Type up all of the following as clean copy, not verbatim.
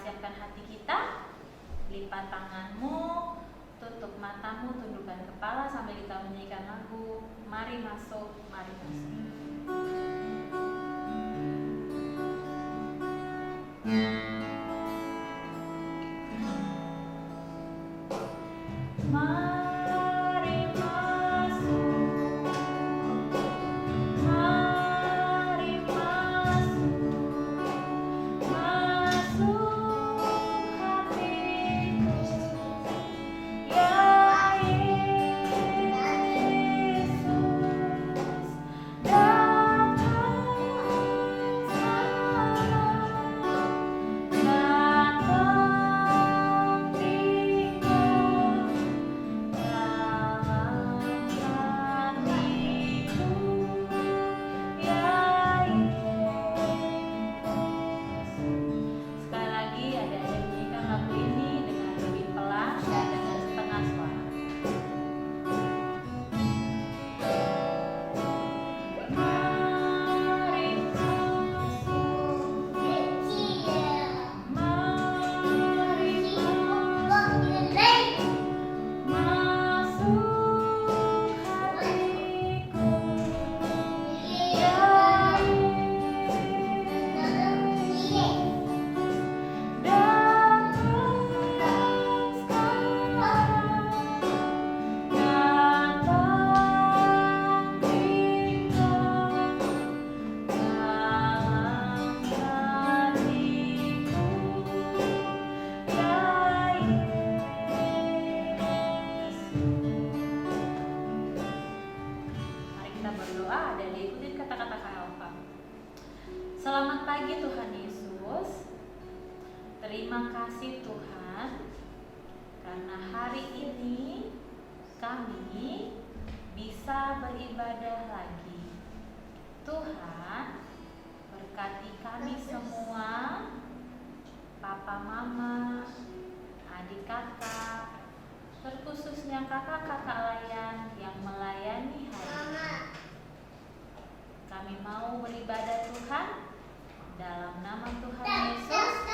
siapkan hati kita, lipat tanganmu, tutup matamu, tundukkan kepala sambil kita menyanyikan lagu Mari Masuk, Mari Masuk. Mari masuk, mari masuk, masuk hatiku, ya Yesus, datang sekarang, datang tinggal dalam hatiku, ya Yesus. Sekali lagi adik-adik nyanyikan lagu ini dengan lebih pelan dan dengan setengah suara. Mari masuk, mari masuk hatiku, ya datang sekarang, datang tinggal dalam hatiku, ya Yesus. Mari kita berdoa dan diikuti kata-kata Kak Elva. Selamat pagi Tuhan Yesus. Terima kasih Tuhan karena hari ini kami bisa beribadah lagi. Tuhan, berkati kami semua, papa mama, adik kakak, terkhususnya kakak-kakak layan yang melayani hari ini. Kami mau beribadah Tuhan dalam nama Tuhan Yesus.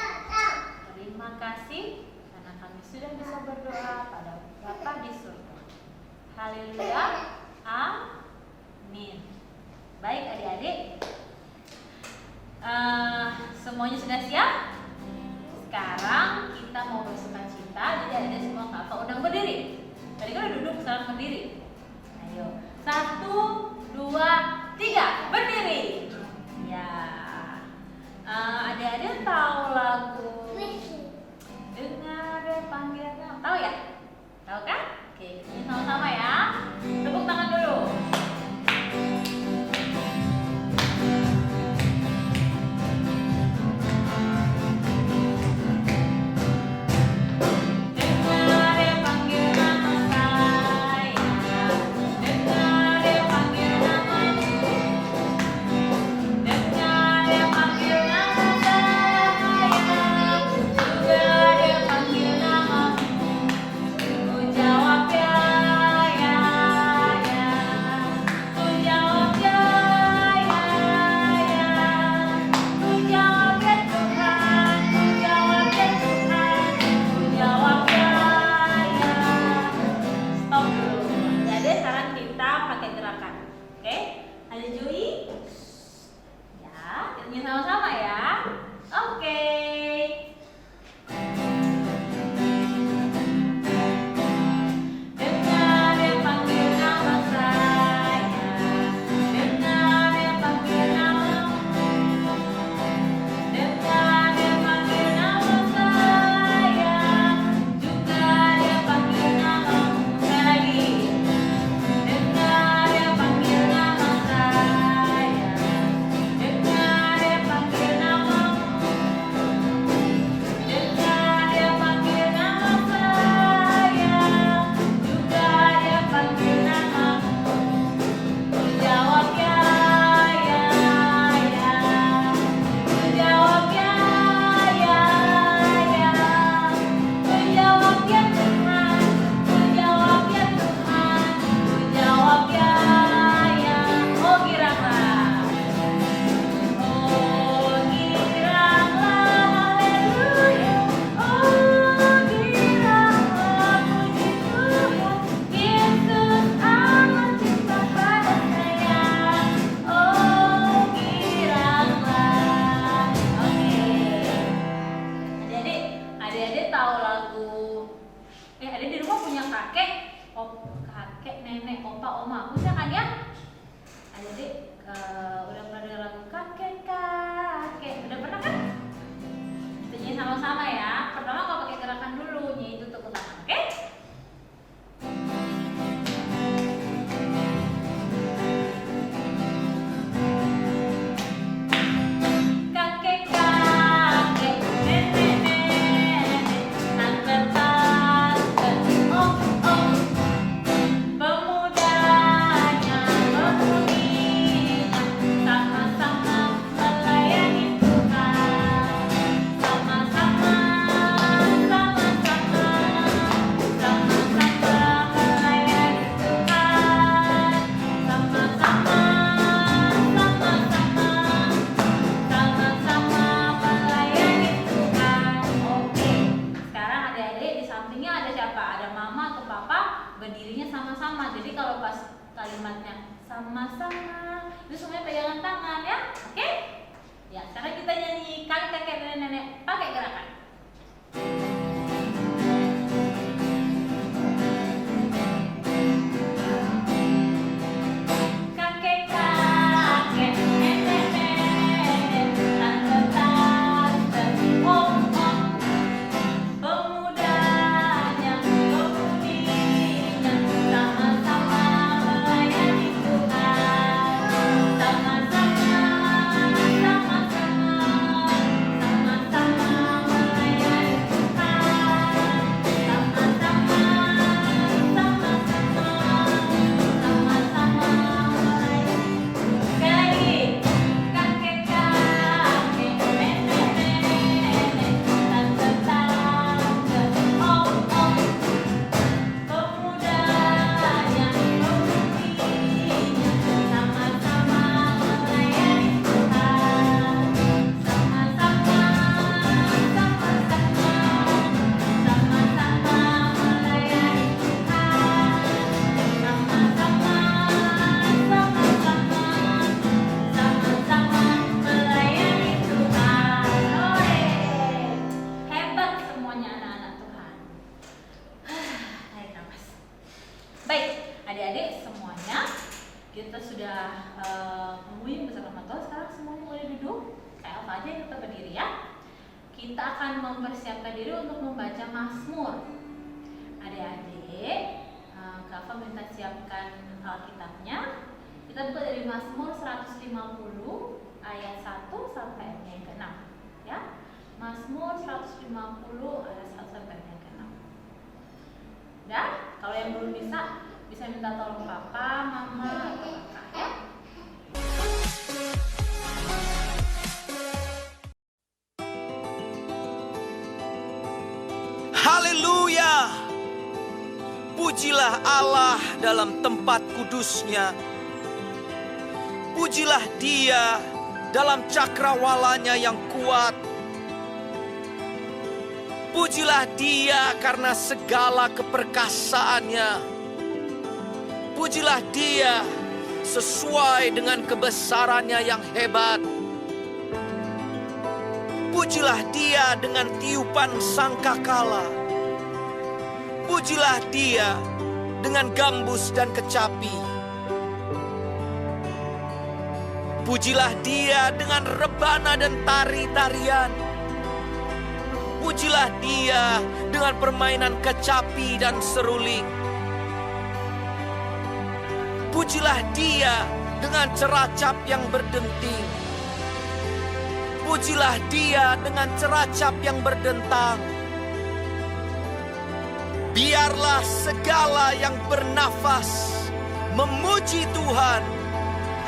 Terima kasih karena kami sudah bisa berdoa pada Bapa di surga. Haleluya. Amin. Baik adik-adik, semuanya sudah siap? Sekarang kita mau bersukacita. Jadi adik-adik semua Kakak undang berdiri. Tadi kan udah duduk, sekarang berdiri. Ayo, 1, 2, 3, berdiri. Ya, adik-adik tahu lagu Dengar Panggilan Nama? Tahu ya? Tahu kan? Oke, kita sama-sama ya. Tepuk tangan dulu. Adik-adik tahu lagu adik di rumah punya kakek, nenek, opa, oma, punya kan ya? Adik-adik udah pernah dengar lagu kakek, udah pernah kan? Kita nyanyi sama-sama ya. Pertama kalau pakai gerakan dulu, nyanyi itu tepuk tangan, oke? Berdirinya sama-sama. Jadi kalau pas kalimatnya sama-sama, itu semuanya pegangan tangan ya. Oke? Ya, sekarang kita nyanyi kakek, nenek pakai gerakan. Adik-adik semuanya kita sudah menguing bersama Tuhan. Sekarang semuanya boleh duduk. Kayak apa aja kita berdiri ya. Kita akan mempersiapkan diri untuk membaca Mazmur. Adik-adik, Kak Fa minta siapkan Alkitabnya. Kita buka dari Mazmur 150 ayat 1 sampai yang ke-6 ya. Mazmur 150 ayat 1 sampai yang ke-6. Dan kalau yang belum bisa minta tolong papa, mama, atau kakak ya. Haleluya. Pujilah Allah dalam tempat kudusnya. Pujilah Dia dalam cakrawalanya yang kuat. Pujilah Dia karena segala keperkasaannya. Pujilah Dia sesuai dengan kebesarannya yang hebat. Pujilah Dia dengan tiupan sangkakala. Pujilah Dia dengan gambus dan kecapi. Pujilah Dia dengan rebana dan tari-tarian. Pujilah Dia dengan permainan kecapi dan seruling. Pujilah Dia dengan ceracap yang berdenting. Pujilah Dia dengan ceracap yang berdentang. Biarlah segala yang bernafas memuji Tuhan.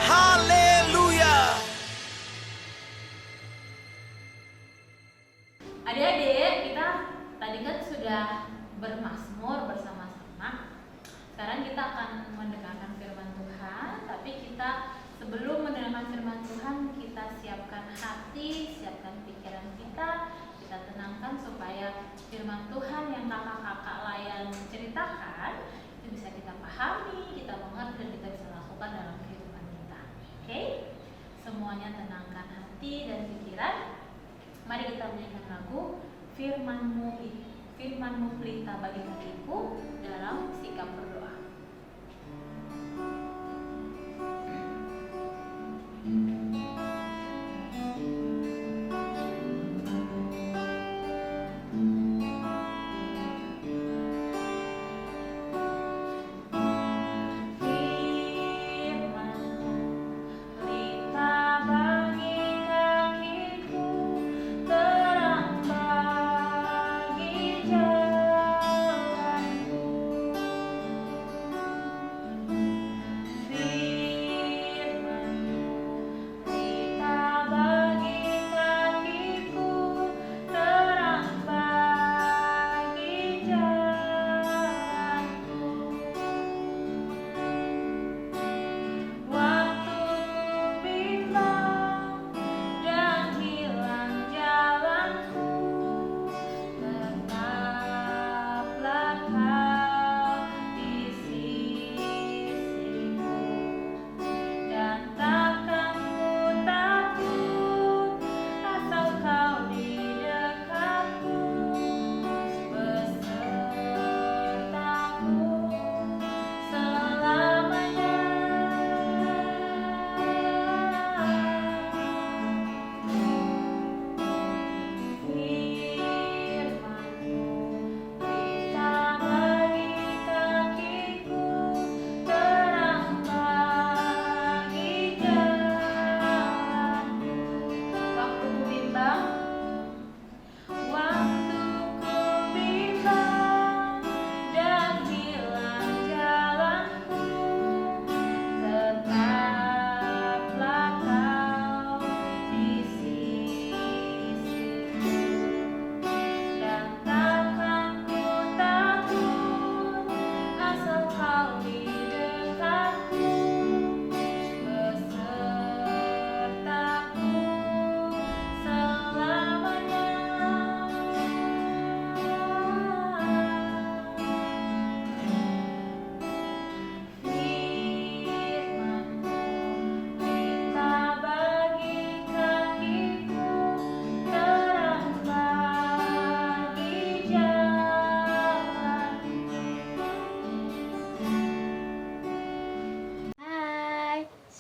Haleluya. Adik-adik, kita tadi kan sudah bermazmur bersama-sama. Sekarang kita akan mendengarkan firman Tuhan, tapi kita sebelum mendengarkan firman Tuhan, kita siapkan hati, siapkan pikiran kita tenangkan supaya firman Tuhan yang kakak-kakak layan ceritakan itu bisa kita pahami, kita mengerti, dan kita bisa lakukan dalam kehidupan kita. Oke? Semuanya tenangkan hati dan pikiran. Mari kita menyanyikan lagu firman-Mu pelita bagi hatiku dalam sikap berdoa.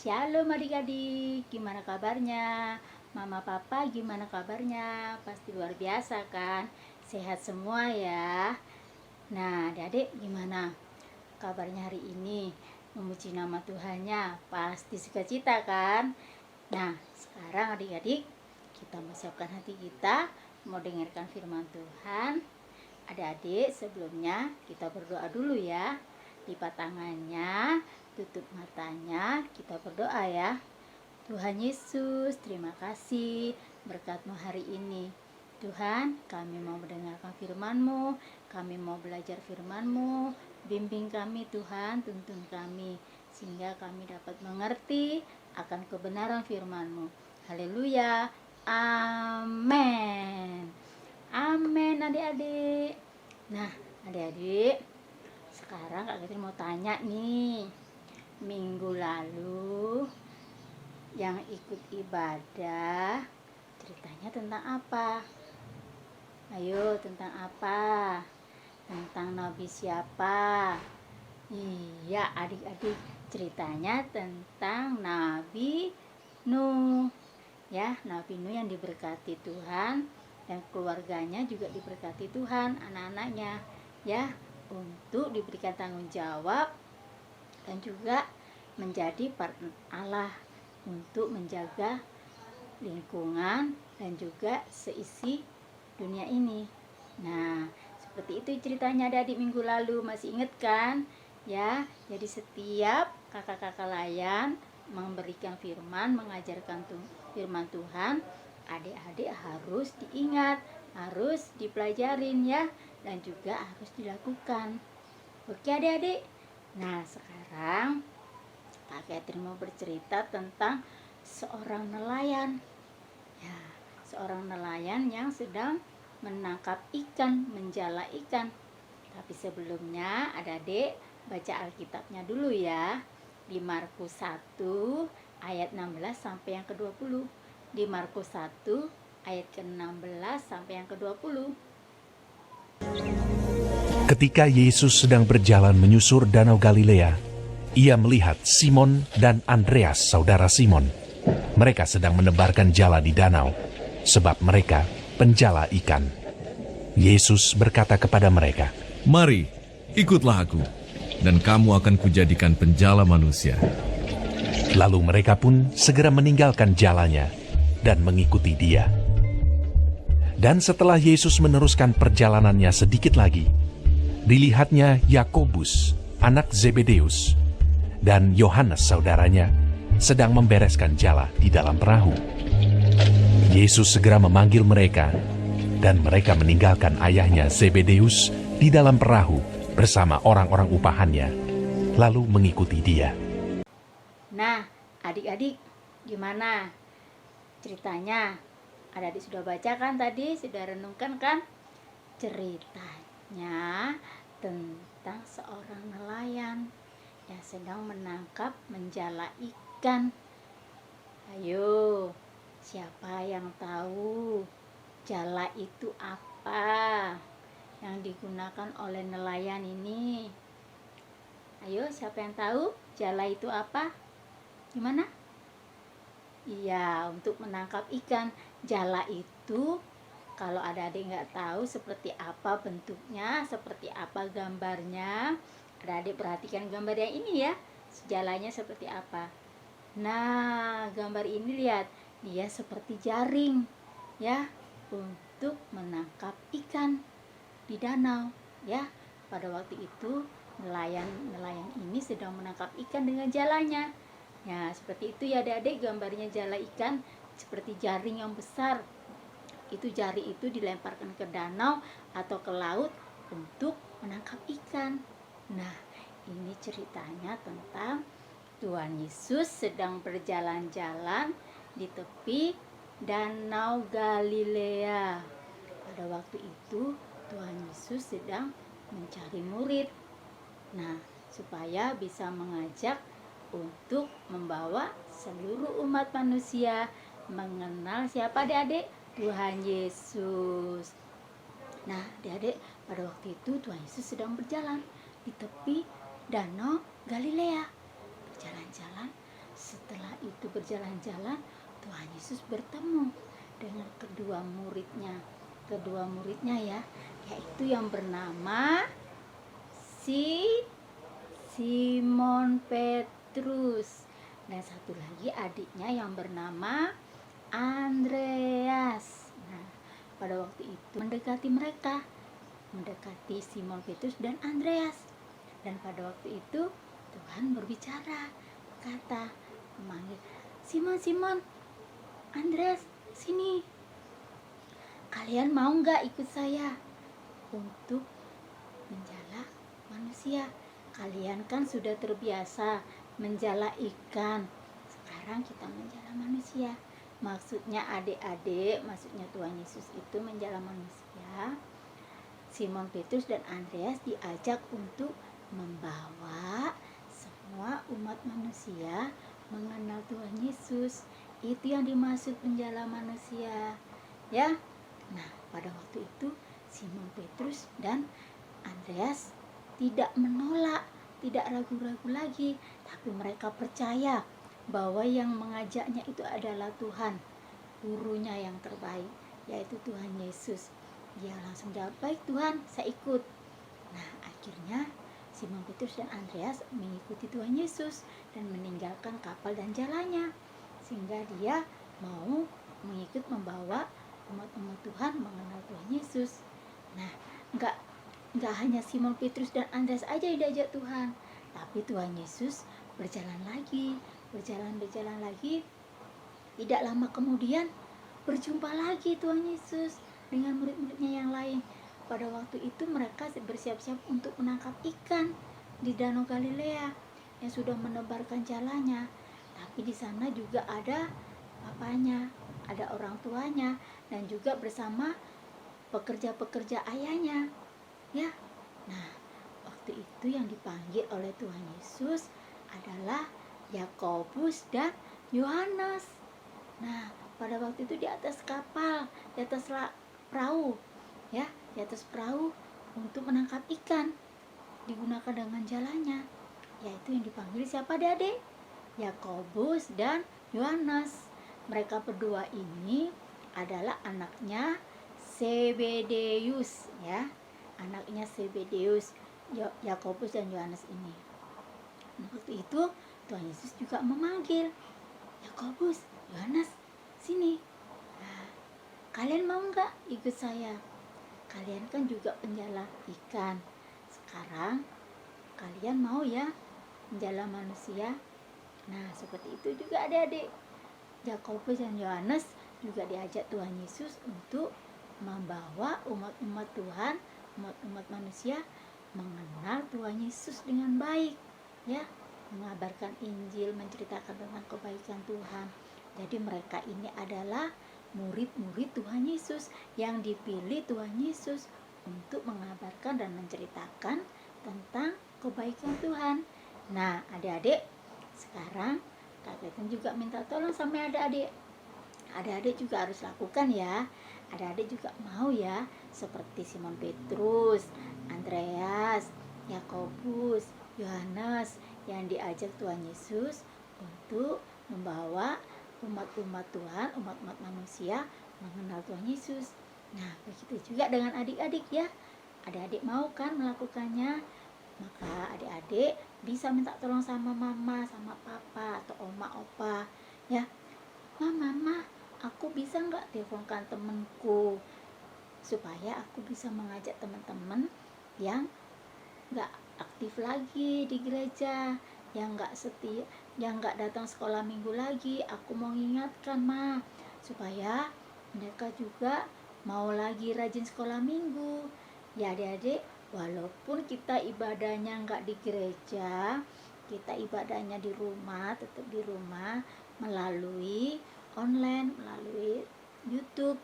Shalom adik-adik, gimana kabarnya? Mama papa gimana kabarnya? Pasti luar biasa kan? Sehat semua ya. Nah adik-adik gimana kabarnya hari ini? Memuji nama Tuhannya, pasti sukacita kan? Nah sekarang adik-adik kita mau siapkan hati kita, mau dengarkan firman Tuhan. Adik-adik sebelumnya kita berdoa dulu ya. Lipat tangannya, tutup matanya, kita berdoa ya. Tuhan Yesus, terima kasih berkat-Mu hari ini. Tuhan, kami mau mendengarkan firman-Mu, kami mau belajar firman-Mu. Bimbing kami Tuhan, tuntun kami, sehingga kami dapat mengerti akan kebenaran firman-Mu. Haleluya, amin. Amin adik-adik. Nah adik-adik, sekarang Kak Catherine mau tanya nih, minggu lalu yang ikut ibadah ceritanya tentang apa? Ayo, tentang apa? Tentang nabi siapa? Iya adik-adik, ceritanya tentang Nabi Nuh ya. Nabi Nuh yang diberkati Tuhan dan keluarganya juga diberkati Tuhan, anak-anaknya ya, untuk diberikan tanggung jawab dan juga menjadi partner Allah untuk menjaga lingkungan dan juga seisi dunia ini. Nah, seperti itu ceritanya adik minggu lalu, masih ingat kan? Ya, jadi setiap kakak-kakak layan memberikan firman, mengajarkan firman Tuhan, adik-adik harus diingat, harus dipelajarin ya, dan juga harus dilakukan. Oke adik-adik. Nah sekarang Kak Catherine mau bercerita tentang seorang nelayan ya, seorang nelayan yang sedang menangkap ikan, menjala ikan. Tapi sebelumnya adik-adik baca Alkitabnya dulu ya, di Markus 1 ayat 16 sampai yang ke-20. Di Markus 1 ayat ke-16 sampai yang ke-20. Ketika Yesus sedang berjalan menyusur Danau Galilea, ia melihat Simon dan Andreas, saudara Simon. Mereka sedang menebarkan jala di danau, sebab mereka penjala ikan. Yesus berkata kepada mereka, "Mari, ikutlah aku, dan kamu akan kujadikan penjala manusia." Lalu mereka pun segera meninggalkan jalannya dan mengikuti dia. Dan setelah Yesus meneruskan perjalanannya sedikit lagi, dilihatnya Yakobus, anak Zebedeus, dan Yohanes saudaranya sedang membereskan jala di dalam perahu. Yesus segera memanggil mereka, dan mereka meninggalkan ayahnya Zebedeus di dalam perahu bersama orang-orang upahannya, lalu mengikuti dia. Nah, adik-adik, gimana ceritanya? Adik-adik sudah baca kan tadi, sudah renungkan kan? Ceritanya tentang seorang nelayan yang sedang menjala ikan. Ayo, siapa yang tahu jala itu apa yang digunakan oleh nelayan ini? Ayo, siapa yang tahu jala itu apa? Gimana? Iya, untuk menangkap ikan. Jala itu, kalau ada adik nggak tahu seperti apa bentuknya, seperti apa gambarnya, ada adik perhatikan gambar yang ini ya, jalanya seperti apa. Nah, gambar ini lihat, dia seperti jaring ya, untuk menangkap ikan di danau ya. Pada waktu itu nelayan ini sedang menangkap ikan dengan jalanya. Ya, seperti itu ya adik-adik, gambarnya jala ikan seperti jaring yang besar. Itu jari itu dilemparkan ke danau atau ke laut untuk menangkap ikan. Nah, ini ceritanya tentang Tuhan Yesus sedang berjalan-jalan di tepi Danau Galilea. Pada waktu itu Tuhan Yesus sedang mencari murid. Nah, supaya bisa mengajak untuk membawa seluruh umat manusia mengenal siapa adik-adik? Tuhan Yesus. Nah, adik-adik, pada waktu itu Tuhan Yesus sedang berjalan di tepi Danau Galilea. Berjalan-jalan. Setelah itu berjalan-jalan, Tuhan Yesus bertemu dengan kedua muridnya. Kedua muridnya ya, yaitu yang bernama Simon Petrus, dan satu lagi adiknya yang bernama Andreas. Nah, pada waktu itu mendekati Simon Petrus dan Andreas. Dan pada waktu itu Tuhan berbicara, kata, memanggil, Simon, Andreas, sini. Kalian mau nggak ikut saya untuk menjala manusia? Kalian kan sudah terbiasa menjala ikan. Sekarang kita menjala manusia. Maksudnya adik-adik, maksudnya Tuhan Yesus itu menjala manusia. Simon Petrus dan Andreas diajak untuk membawa semua umat manusia mengenal Tuhan Yesus. Itu yang dimaksud menjala manusia. Ya. Nah, pada waktu itu Simon Petrus dan Andreas tidak menolak, tidak ragu-ragu lagi, tapi mereka percaya bahwa yang mengajaknya itu adalah Tuhan, gurunya yang terbaik, yaitu Tuhan Yesus. Dia langsung jawab, baik Tuhan, saya ikut. Nah, akhirnya Simon Petrus dan Andreas mengikuti Tuhan Yesus dan meninggalkan kapal dan jalannya, sehingga dia mau mengikut membawa umat-umat Tuhan mengenal Tuhan Yesus. Nah, enggak hanya Simon Petrus dan Andreas aja yang diajak Tuhan, tapi Tuhan Yesus berjalan lagi. Tidak lama kemudian berjumpa lagi Tuhan Yesus dengan murid-muridnya yang lain. Pada waktu itu mereka bersiap-siap untuk menangkap ikan di Danau Galilea yang sudah menebarkan jalannya. Tapi di sana juga ada papanya, ada orang tuanya, dan juga bersama pekerja-pekerja ayahnya. Ya. Nah, waktu itu yang dipanggil oleh Tuhan Yesus adalah Yakobus dan Yohanes. Nah, pada waktu itu di atas kapal, di atas perahu, ya, di atas perahu untuk menangkap ikan. Digunakan dengan jalannya, yaitu yang dipanggil siapa adik-adik? Yakobus dan Yohanes. Mereka berdua ini adalah anaknya Zebedeus, ya. Anaknya Zebedeus, Yakobus dan Yohanes ini. Waktu itu Tuhan Yesus juga memanggil, Yakobus, Yohanes, sini. Nah, kalian mau nggak ikut saya? Kalian kan juga penjala ikan. Sekarang kalian mau ya menjala manusia? Nah, seperti itu juga adik-adik. Yakobus dan Yohanes juga diajak Tuhan Yesus untuk membawa umat-umat Tuhan, umat-umat manusia mengenal Tuhan Yesus dengan baik, ya, mengabarkan Injil, menceritakan tentang kebaikan Tuhan. Jadi mereka ini adalah murid-murid Tuhan Yesus yang dipilih Tuhan Yesus untuk mengabarkan dan menceritakan tentang kebaikan Tuhan. Nah, adik-adik, sekarang kakek juga minta tolong sama adik-adik. Adik-adik juga harus lakukan ya. Adik-adik juga mau ya, seperti Simon Petrus, Andreas, Yakobus, Yohanes yang diajak Tuhan Yesus untuk membawa umat-umat Tuhan, umat-umat manusia mengenal Tuhan Yesus. Nah, begitu juga dengan adik-adik ya. Adik-adik mau kan melakukannya? Maka adik-adik bisa minta tolong sama mama, sama papa, atau oma, opa, ya. Mama, aku bisa nggak teleponkan temenku supaya aku bisa mengajak teman-teman yang nggak aktif lagi di gereja, yang nggak setia, yang nggak datang sekolah minggu lagi. Aku mau ingatkan supaya mereka juga mau lagi rajin sekolah minggu. Ya adik-adik, walaupun kita ibadahnya nggak di gereja, kita ibadahnya di rumah, tetap di rumah melalui online, melalui YouTube,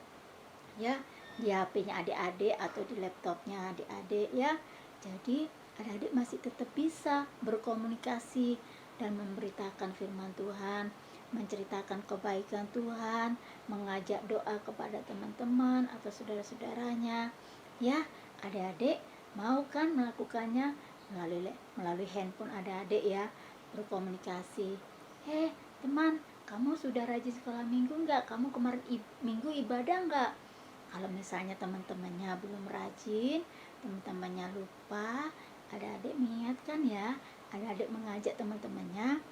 ya, di HP-nya adik-adik atau di laptopnya adik-adik, ya. Jadi adik-adik masih tetap bisa berkomunikasi dan memberitakan firman Tuhan, menceritakan kebaikan Tuhan, mengajak doa kepada teman-teman atau saudara-saudaranya, ya. Adik-adik mau kan melakukannya melalui handphone adik-adik ya, berkomunikasi. Teman, kamu sudah rajin sekolah minggu enggak? Kamu kemarin minggu ibadah enggak? Kalau misalnya teman-temannya belum rajin, teman-temannya lupa, adik-adik mengingatkan ya, adik-adik mengajak teman-temannya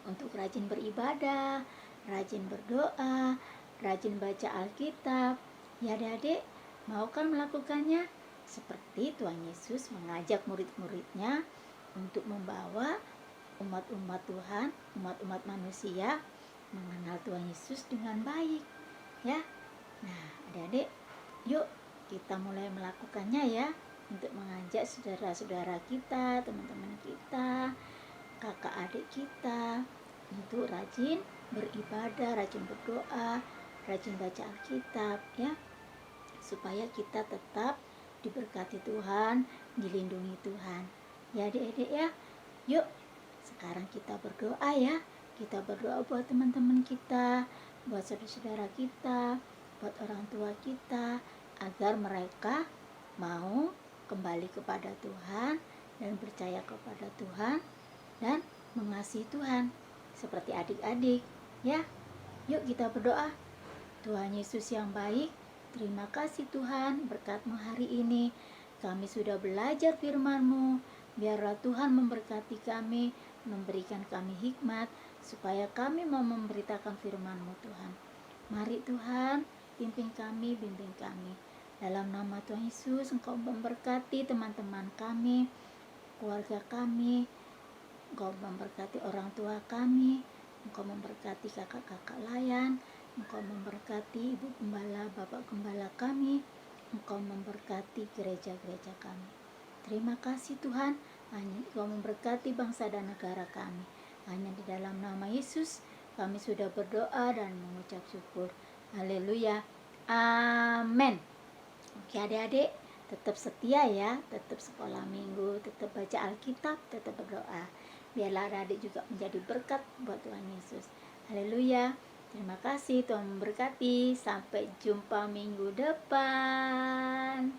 untuk rajin beribadah, rajin berdoa, rajin baca Alkitab. Ya adik-adik, mau kan melakukannya? Seperti Tuhan Yesus mengajak murid-muridnya untuk membawa umat-umat Tuhan, umat-umat manusia mengenal Tuhan Yesus dengan baik, ya. Nah, adik-adik, yuk kita mulai melakukannya ya, untuk mengajak saudara-saudara kita, teman-teman kita, kakak adik kita untuk rajin beribadah, rajin berdoa, rajin baca Alkitab, ya, supaya kita tetap diberkati Tuhan, dilindungi Tuhan. Ya adik-adik ya, yuk sekarang kita berdoa ya. Kita berdoa buat teman-teman kita, buat saudara-saudara kita, buat orang tua kita, agar mereka mau kembali kepada Tuhan dan percaya kepada Tuhan dan mengasihi Tuhan seperti adik-adik, ya. Yuk kita berdoa. Tuhan Yesus yang baik, terima kasih Tuhan berkat-Mu hari ini. Kami sudah belajar firman-Mu. Biarlah Tuhan memberkati kami, memberikan kami hikmat, supaya kami mau memberitakan firman-Mu Tuhan. Mari Tuhan, pimpin kami, bimbing kami. Dalam nama Tuhan Yesus, Engkau memberkati teman-teman kami, keluarga kami, Engkau memberkati orang tua kami, Engkau memberkati kakak-kakak layan, Engkau memberkati Ibu Gembala, Bapak Gembala kami, Engkau memberkati gereja-gereja kami. Terima kasih Tuhan, hanya Engkau memberkati bangsa dan negara kami. Hanya di dalam nama Yesus kami sudah berdoa dan mengucap syukur. Haleluya. Amin. Oke adik-adik, tetap setia ya, tetap sekolah minggu, tetap baca Alkitab, tetap berdoa. Biarlah adik-adik juga menjadi berkat buat Tuhan Yesus. Haleluya. Terima kasih, Tuhan memberkati. Sampai jumpa minggu depan.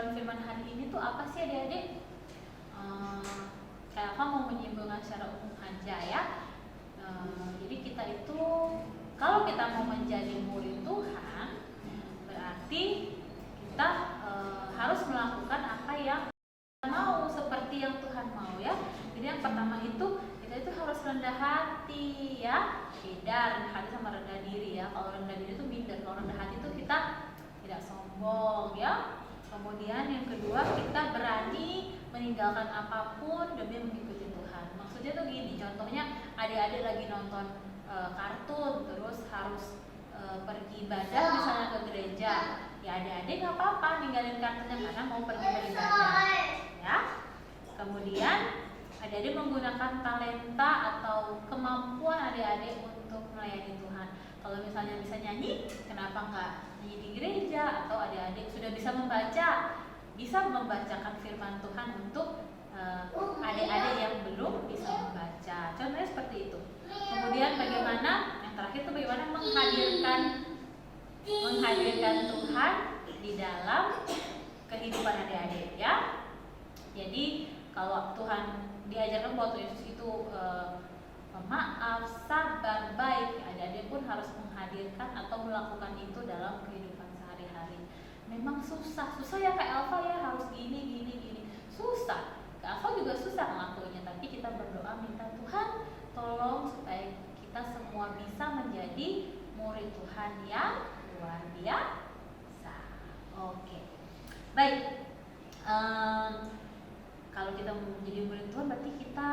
obrolan firman hari ini tuh apa sih adik-adik? Kayak apa mau menyimpulkan secara umum aja ya. Jadi kita itu kalau kita mau menjadi murid Tuhan, berarti kita harus melakukan apa yang Tuhan mau, seperti yang Tuhan mau ya. Jadi yang pertama itu kita itu harus rendah hati ya. Beda rendah hati sama rendah diri ya. Kalau rendah diri itu minder, kalau rendah hati itu kita tidak sombong ya. Kemudian yang kedua, kita berani meninggalkan apapun demi mengikuti Tuhan. Maksudnya tuh gini, contohnya adik-adik lagi nonton kartun, terus harus pergi ibadah misalnya ke gereja. Ya adik-adik nggak apa-apa ninggalin kartunnya karena mau pergi beribadah. Ya. Kemudian adik-adik menggunakan talenta atau kemampuan adik-adik untuk melayani Tuhan. Kalau misalnya bisa nyanyi, kenapa nggak nyanyi di gereja? Atau adik-adik sudah bisa membacakan firman Tuhan untuk adik-adik yang belum bisa membaca. Contohnya seperti itu. Kemudian bagaimana? Yang terakhir itu bagaimana menghadirkan Tuhan di dalam kehidupan adik-adik ya. Jadi kalau Tuhan diajarkan bahwa Yesus itu maaf, sabar, baik, adik-adik pun harus menghadirkan atau melakukan itu dalam kehidupan sehari-hari. Memang susah ya Kak Elva ya, harus gini. Susah. Kak Elva juga susah ngelakuinnya, tapi kita berdoa minta Tuhan tolong supaya kita semua bisa menjadi murid Tuhan yang luar biasa. Oke. Baik. Kalau kita menjadi murid Tuhan berarti kita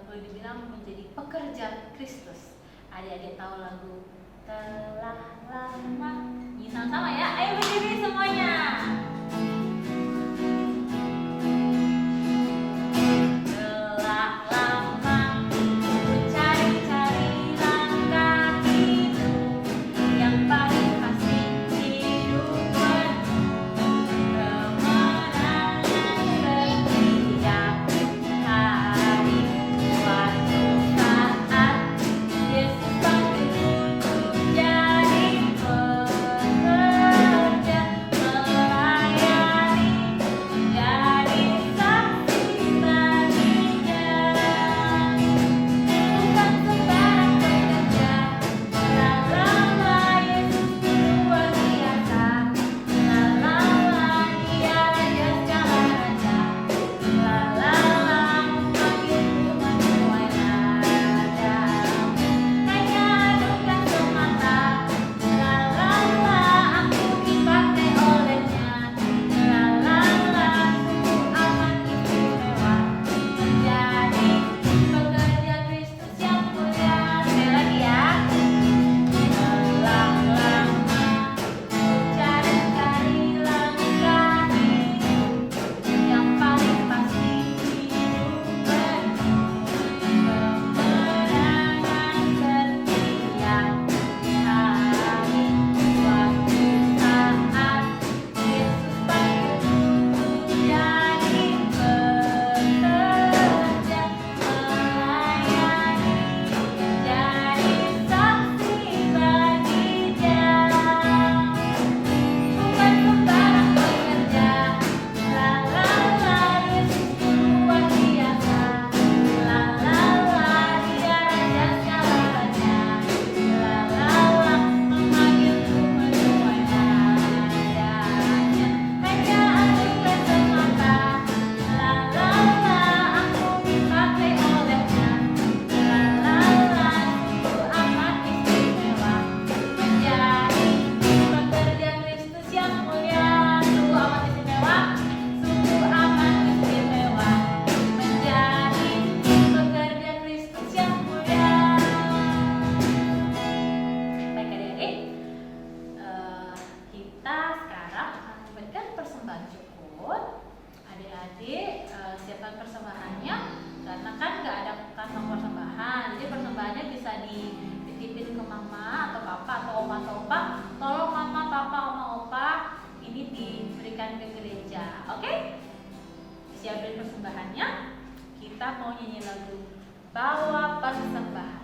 boleh dibilang menjadi pekerja Kristus. Adik-adik tahu lagu Telah Lama? Ini sama-sama ya. Ayo berdiri semuanya. Siapin persembahannya. Kita mau nyanyi lagu Bawa Persembahan.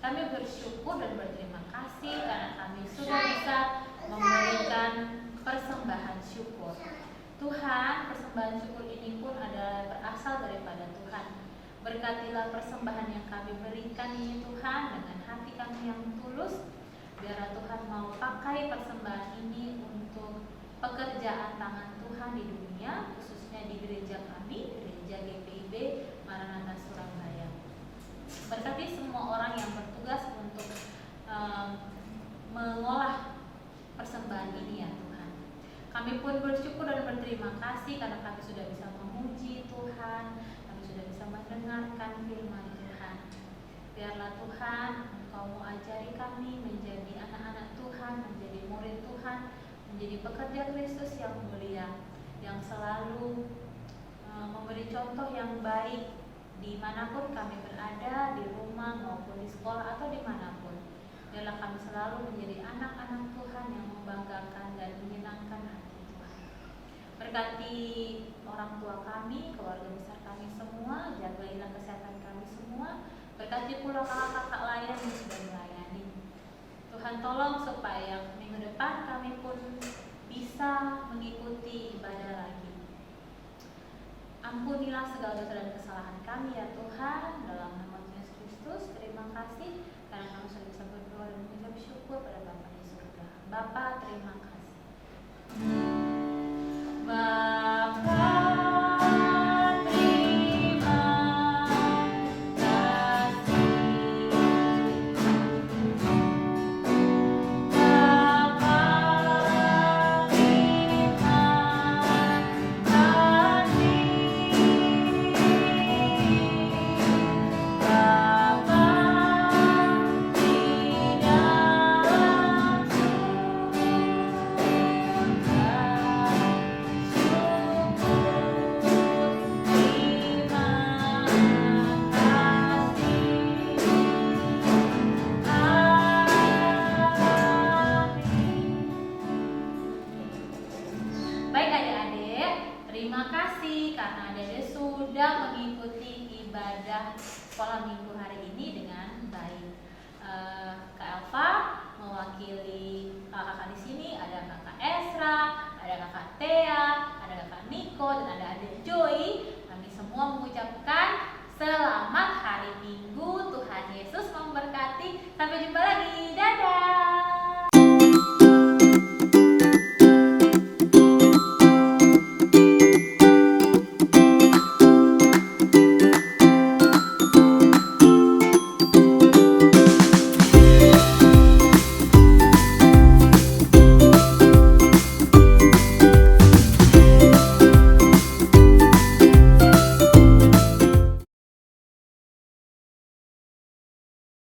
Kami bersyukur dan berterima kasih karena kami sudah bisa memberikan persembahan syukur. Tuhan, persembahan syukur ini pun adalah berasal daripada Tuhan. Berkatilah persembahan yang kami berikan ini Tuhan dengan hati kami yang tulus. Biarlah Tuhan mau pakai persembahan ini untuk pekerjaan tangan Tuhan di dunia, khususnya di gereja kami, gereja GPIB Maranatha Surabaya. Berkati semua orang yang bertugas untuk mengolah persembahan ini ya Tuhan. Kami pun bersyukur dan berterima kasih karena kami sudah bisa memuji Tuhan, kami sudah bisa mendengarkan firman Tuhan. Biarlah Tuhan Engkau mau ajari kami menjadi anak-anak Tuhan, menjadi murid Tuhan, menjadi pekerja Kristus yang mulia, yang selalu memberi contoh yang baik dimanapun kami berada, di rumah maupun di sekolah atau dimanapun. Biarlah kami selalu menjadi anak-anak Tuhan yang membanggakan dan menyenangkan hati Tuhan. Berkati orang tua kami, keluarga besar kami semua, jagailah kesehatan kami semua. Berkati pula kakak-kakak layan yang sudah melayani. Tuhan tolong supaya minggu depan kami pun bisa mengikuti ibadah lagi. Ampunilah segala dosa dan kesalahan kami ya Tuhan, dalam nama Tuhan Yesus Kristus. Terima kasih karena kami sudah bisa berdoa dan mengucap syukur pada Bapa di surga. Bapa, terima kasih. Bapa, baik adik-adik, terima kasih karena adik-adik sudah mengikuti ibadah sekolah minggu hari ini dengan baik. Kak Elva mewakili kakak-kakak di sini, ada kakak Esra, ada kakak Thea, ada kakak Niko, dan ada adik Joy. Kami semua mengucapkan selamat hari Minggu. Tuhan Yesus memberkati. Sampai jumpa lagi. Dah.